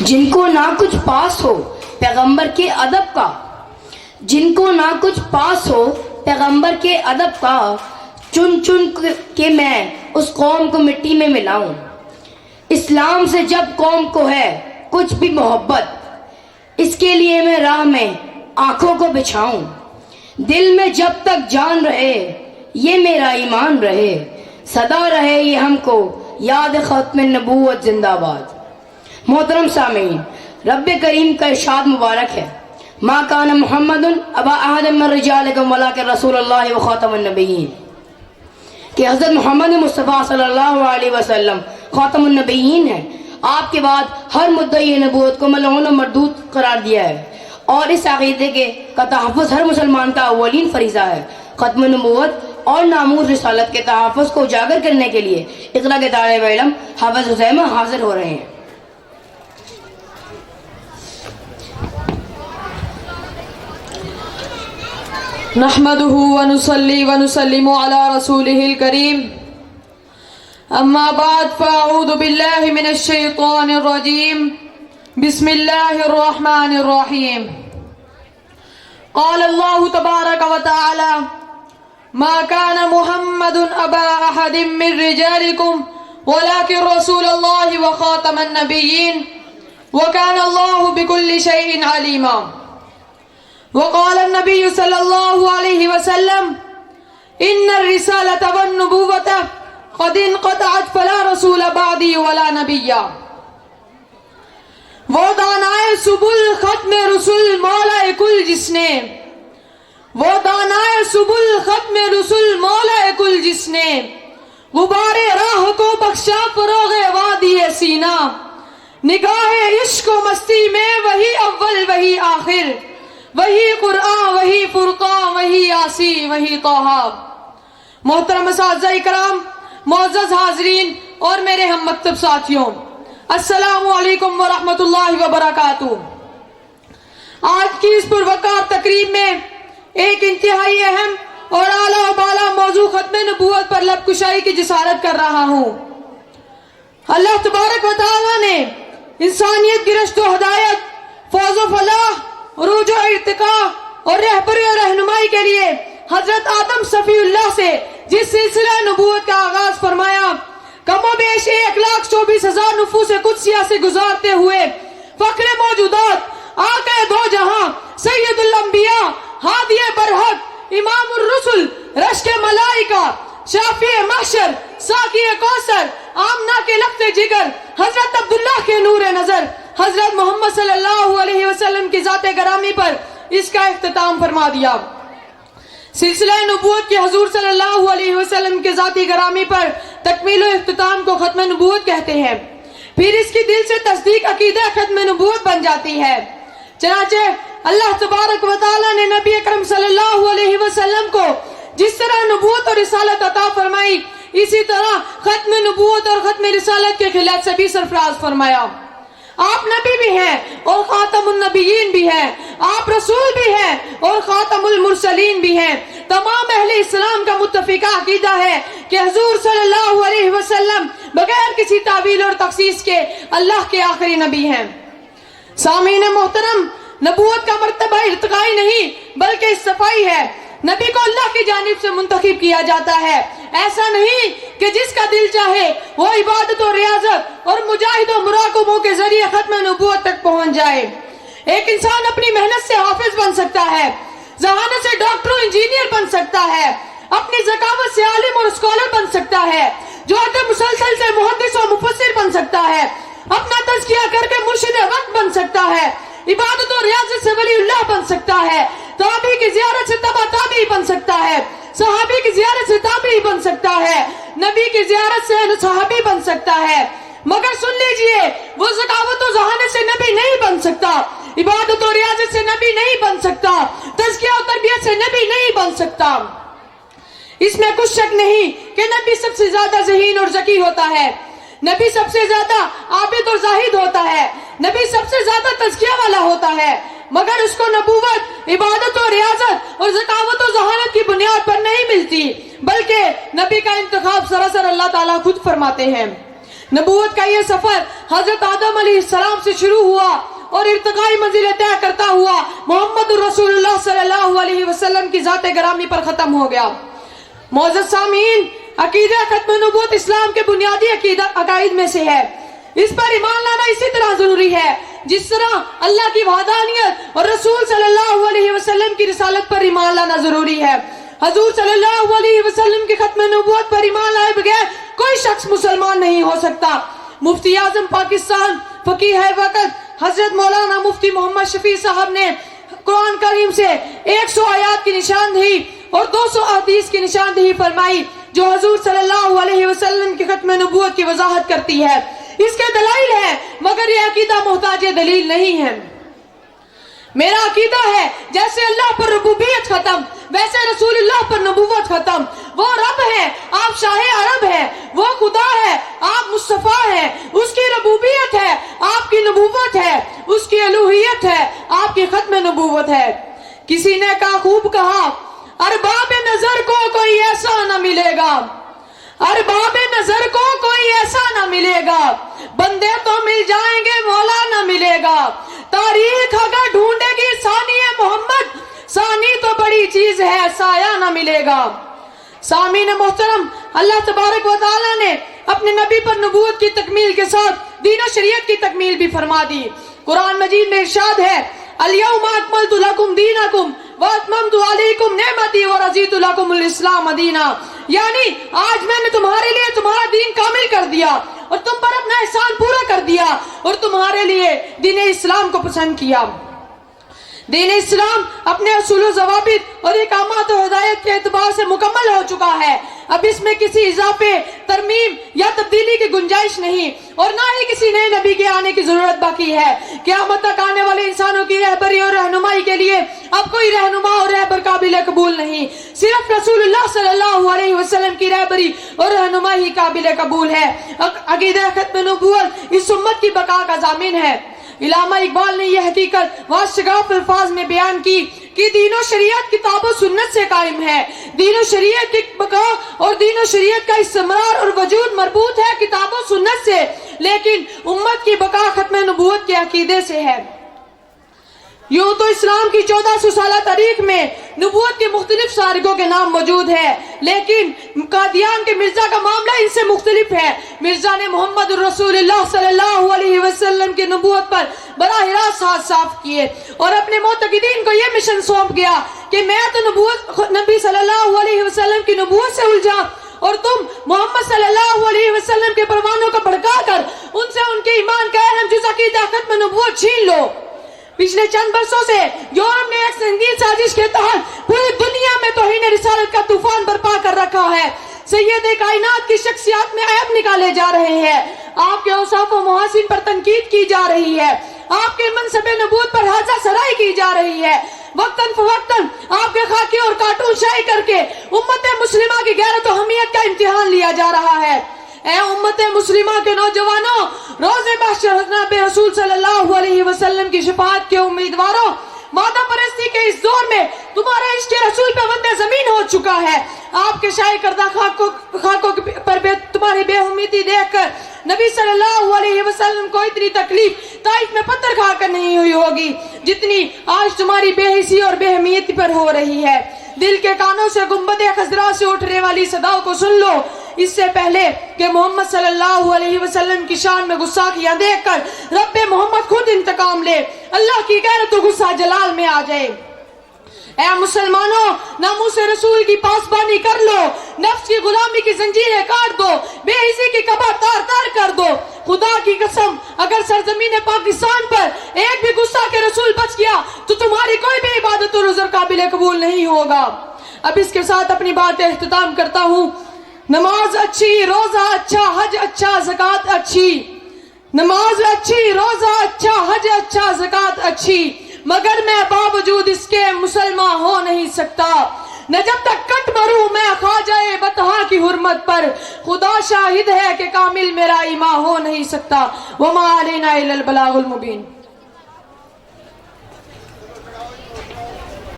جن کو نہ کچھ پاس ہو پیغمبر کے ادب کا، جن کو نہ کچھ پاس ہو پیغمبر کے ادب کا، چن چن کے میں اس قوم کو مٹی میں ملاؤں۔ اسلام سے جب قوم کو ہے کچھ بھی محبت، اس کے لیے میں راہ میں آنکھوں کو بچھاؤں۔ دل میں جب تک جان رہے یہ میرا ایمان رہے، صدا رہے یہ ہم کو یاد ختم نبوت زندہ باد۔ محترم سامعین، رب کریم کا ارشاد مبارک ہے، ما کان محمد ابا احد من رجالکم ولکن رسول اللہ و خاتم النبیین، کہ حضرت محمد مصطفیٰ صلی اللہ علیہ وسلم خاتم النبیین ہیں، آپ کے بعد ہر مدعی نبوت کو ملعون و مردود قرار دیا ہے، اور اس عقیدے کا تحفظ ہر مسلمان کا اولین فریضہ ہے۔ ختم نبوت اور ناموس رسالت کے تحفظ کو اجاگر کرنے کے لیے اقرا کے طالب علم حافظ حسیمہ حاضر ہو رہے ہیں۔ نحمده ونصلي ونسلم على رسوله الكريم، اما بعد فاعوذ بالله من الشيطان الرجيم، بسم الله الرحمن الرحيم۔ قال الله تبارك وتعالى ما كان محمد ابا احد من رجالكم ولكن رسول الله وخاتم النبيين وكان الله بكل شيء عليما۔ وقال النبي صلى الله عليه وسلم ان الرسالة والنبوة قد انقطعت فلا رسول بعدي ولا نبي۔ وہ دانائے سبل ختم رسول مولا کل جس نے، وہ دانائے سبل ختم رسول مولا کل جس نے، غبار راہ کو بخشا فروغ وادی سینا، نگاہ عشق و مستی میں وہی اول وہی آخر، وہی قرآن وہی فرقان وہی یاسی وہی طٰہٰ۔ محترم اساتذہ کرام، معزز حاضرین اور میرے ہم مکتب ساتھیوں، السلام علیکم ورحمۃ اللہ وبرکاتہ۔ آج کی اس پروقار تقریب میں ایک انتہائی اہم اور اعلیٰ و بالا موضوع ختم نبوت پر لب کشائی کی جسارت کر رہا ہوں۔ اللہ تبارک و تعالیٰ نے انسانیت کی رشد و ہدایت، فوز و فلاح، عروج و ارتقاء اور رہبری و رہنمائی کے لیے حضرت آدم صفی اللہ سے جس سلسلہ نبوت کا آغاز فرمایا، کم و بیش 1,24,000 نفوس قدسیہ سے گزارتے ہوئے فخر موجودات، آقا دو جہاں، سید الانبیاء، ہادی برحق، امام الرسل، رشک ملائکہ، شافی محشر، ساقی کوثر، آمنہ کے لفظ جگر، حضرت عبداللہ کے نور نظر، حضرت محمد صلی اللہ علیہ وسلم کی ذات گرامی پر اس کا اختتام فرما دیا۔ سلسلہ نبوت کے حضور صلی اللہ علیہ وسلم کے ذاتی گرامی پر تکمیل و اختتام کو ختم نبوت کہتے ہیں۔ پھر اس کی دل سے تصدیق عقیدہ ختم نبوت بن جاتی ہے۔ چنانچہ اللہ تبارک و تعالیٰ نے نبی اکرم صلی اللہ علیہ وسلم کو جس طرح نبوت اور رسالت عطا فرمائی، اسی طرح ختم نبوت اور ختم رسالت کے خلاف سے بھی سرفراز فرمایا۔ آپ نبی بھی ہیں اور خاتم النبیین بھی ہیں، آپ رسول بھی ہیں اور خاتم المرسلین بھی ہیں۔ تمام اہل اسلام کا متفقہ عقیدہ ہے کہ حضور صلی اللہ علیہ وسلم بغیر کسی تعویل اور تخصیص کے اللہ کے آخری نبی ہیں۔ سامعین محترم، نبوت کا مرتبہ ارتقائی نہیں بلکہ صفائی ہے۔ نبی کو اللہ کی جانب سے منتخب کیا جاتا ہے، ایسا نہیں کہ جس کا دل چاہے وہ عبادت و ریاضت اور مجاہد و مراقبوں کے ذریعے ختم نبوت تک پہنچ جائے۔ ایک انسان اپنی محنت سے حافظ بن سکتا ہے، ذہانت سے ڈاکٹر و انجینئر بن سکتا ہے، اپنی ذکاوت سے عالم اور اسکالر بن سکتا ہے، جوہد مسلسل سے محدث و مفسر بن سکتا ہے، اپنا تزکیہ کر کے مرشد وقت بن سکتا ہے، عبادت و ریاضت سے ولی اللہ بن سکتا ہے، تابعی کی زیارت سے تبع تابعی بن سکتا ہے، صحابی کی زیارت سے تابعی بن سکتا ہے، نبی کی زیارت سے صحابی بن سکتا ہے۔ مگر سن لیجئے، وہ ذکاوت و ذہانت سے نبی نہیں بن سکتا، عبادت و ریاضت سے نبی نہیں بن سکتا، تزکیہ و تربیت سے نبی نہیں بن سکتا۔ اس میں کچھ شک نہیں کہ نبی سب سے زیادہ ذہین اور ذکی ہوتا ہے، نبی سب سے زیادہ عابد اور زاہد ہوتا ہے، نبی سب سے زیادہ تزکیہ والا ہوتا ہے، مگر اس کو نبوت، عبادت و ریاضت اور ذکاوت و ذہانت کی بنیاد پر نہیں ملتی، بلکہ نبی کا انتخاب سراسر اللہ تعالیٰ خود فرماتے ہیں۔ नबूवत का ये सफर हजरत आदम अलैहिस्सलाम से शुरू हुआ और इर्तिकाई मंजिलें तय करता हुआ मोहम्मद रसूलुल्लाह सल्लल्लाहु अलैहि वसल्लम की जाते ग्रामी पर खत्म हो गया। मोअज़्ज़ज़ सामीन, अकीदा खत्म नबूवत इस्लाम के बुनियादी अकाइद में से है। इस पर ईमान लाना इसी तरह जरूरी है जिस तरह अल्लाह की वहदानियत और रसूल सल्लल्लाहु अलैहि वसल्लम की रिसालत पर ईमान लाना जरूरी है। हजूर सल्लल्लाहु अलैहि वसल्लम की खत्म नबूवत पर ईमान लाए बगैर कोई शख्स मुसलमान नहीं हो सकता। मुफ्ती आजम पाकिस्तान फकीह है वक्त हजरत मौलाना मुफ्ती मोहम्मद शफी साहब ने कुरान करीम से 100 आयात की निशानदेही और 200 हदीस की निशानदेही फरमाई जो हजूर सल्लल्लाहु अलैहि वसल्लम की खत्म नबूवत की वजाहत करती है। इसके दलाइल है मगर ये अकीदा मोहताज दलील नहीं है। मेरा अकीदा है जैसे अल्लाह पर रुबूबियत खत्म वैसे रसूलुल्लाह पर नबूवत खत्म। वो रब है, आप शाहे अरब है। वो खुदा है, आप मुस्तफा है। उसकी रबूबियत है, आपकी नबूवत है। उसकी अलूहियत है, आपकी खत्म नबूवत है। किसी ने कहा, खूब कहा, अरबाब नजर को कोई ऐसा न मिलेगा, अरबाब नजर को कोई ऐसा न मिलेगा, बंदे तो मिल जाएंगे मौला न मिलेगा। तारीख अगर ढूंढेगी सानी मोहम्मद, सानी तो बड़ी चीज है, साया न मिलेगा। सामीन मोहतरम, अल्लाह तबारक व तआला ने अपने नबी पर नबूवत की तकमील के साथ दीन और शरीयत की तकमील भी फरमा दी। कुरान मजीद में इरशाद है, अल-यौमा अकमलतु लकुम दीनकुम व अतममतु अलैकुम निअमती व रज़ीतु लकुमुल इस्लाम दीना। यानी आज मैंने तुम्हारे लिए तुम्हारा दीन कामिल कर दिया और तुम पर अपना एहसान पूरा कर दिया और तुम्हारे लिए दीन इस्लाम को पसंद किया। दीन इस्लाम अपने असूल व ज़वाबित और इकामत और हिदायत के एतबार से मुकम्मल हो चुका है। अब इसमें किसी इजाफे, तरमीम या तब्दीली की गुंजाइश नहीं और ना ही किसी नए नबी के आने की जरूरत बाकी है। क़यामत तक आने वाले इंसानों की रहबरी और रहनुमाई के लिए अब कोई रहनुमा और रहबर काबिल कबूल नहीं, सिर्फ रसूलुल्लाह सल्लल्लाहु अलैहि वसल्लम की रहबरी और रहनुमाई ही काबिल कबूल है। अक़ीदा खत्म नबूवत इस उम्मत की बका का ज़ामिन है। इलामा इकबाल ने यह हकीकत वाशगाफ अल्फाज में बयान की कि दीनो शरीयत किताब और सुन्नत से कायम है। दीनो शरीयत की बका और दीनो शरीयत का इस्तेमाल और वजूद मरबूत है किताब और सुन्नत से, लेकिन उम्मत की बका खत्म नबूवत के अकीदे से है। यूं तो इस्लाम की 1400 साल तारीख में नबूवत के मुख्तलिफ सारिगों के नाम मौजूद है, लेकिन कादियान के मिर्जा का मामला इनसे मुख्तलिफ है। मिर्जा ने मोहम्मद रसूलुल्लाह सल्लल्लाहु अलैहि वसल्लम की नबूवत पर बराह रास्त हाथ साफ किए और अपने मोतक़िदीन को यह मिशन सौंप गया कि मैं तो नबी सल्लल्लाहु अलैहि वसल्लम की नबूवत से उलझा और तुम मोहम्मद सल्लल्लाहु अलैहि वसल्लम के परवानों को भड़का कर उनसे उनके ईमान का अहम जुज़ अक़ीदा खत्म नबूवत छीन लो। पिछले चंद बरसों से यूरोप ने एक संगीन साजिश के तहत पूरी दुनिया में तौहीन रिसालत का तूफान बर्पा कर रखा है। सैयद कायनात की शख्सियत में ऐब निकाले जा रहे हैं, आपके औसाफ व मुहासिन पर तनकीद की जा रही है, आपके मनसब नबूवत पर हाजा सराई की जा रही है। वक्तन फवक्तन आपके खाकी और कार्टून शाही करके उम्मत मुस्लिमा की गैरत व हमियत का इम्तिहान लिया जा रहा है। ऐ उम्मत मुस्लिमा के नौजवानों, रोज़े महशर जनाब रसूल सल्लल्लाहु अलैहि वसल्लम की शफाअत के उम्मीदवारों, मादा परस्ती के इस दौर में तुम्हारा इश्क रसूल पे वंदे जमीन हो चुका है। आपके शाही करदा खाकों पर तुम्हारी बेउम्मीदी देखकर नबी सल्लल्लाहु अलैहि वसल्लम को इतनी तकलीफ ताइफ में पत्थर खाकर नहीं हुई होगी जितनी आज तुम्हारी बेहिसी और बेहमियती पर हो रही है। दिल के कानों से गुंबदे खजरा से उठने वाली सदाओं को सुन लो, इससे पहले कि मोहम्मद सल्लल्लाहु अलैहि वसल्लम की शान में गुस्ताखियां देखकर रब्बे मोहम्मद खुद इंतकाम ले, अल्लाह की गैरत तो गुस्सा जलाल में आ जाए। ऐ मुसलमानों, नामूस रसूल की पासबानी कर लो, नफ्स की गुलामी की जंजीरें काट दो, बेहिसी की कब्र तार तार कर दो। खुदा की कसम, अगर सरजमीन पाकिस्तान पर एक भी गुस्सा के रसूल बच गया तो तुम्हारी कोई भी इबादत और उज़र काबिल कबूल नहीं होगा। अब इसके साथ अपनी बात इख्तिताम करता हूँ। नमाज अच्छी, रोजा अच्छा, हज अच्छा, ज़कात अच्छी। नमाज अच्छी, रोजा अच्छा, हज अच्छा, ज़कात अच्छी, मगर मैं बावजूद इसके मुसलमान हो नहीं सकता। न जब तक कट मरूं मैं ख्वाजा बतहा की हुर्मत पर, खुदा शाहिद है कि कामिल मेरा ईमान हो नहीं सकता। वमा अलैना इल्लल बलागुल मुबीन।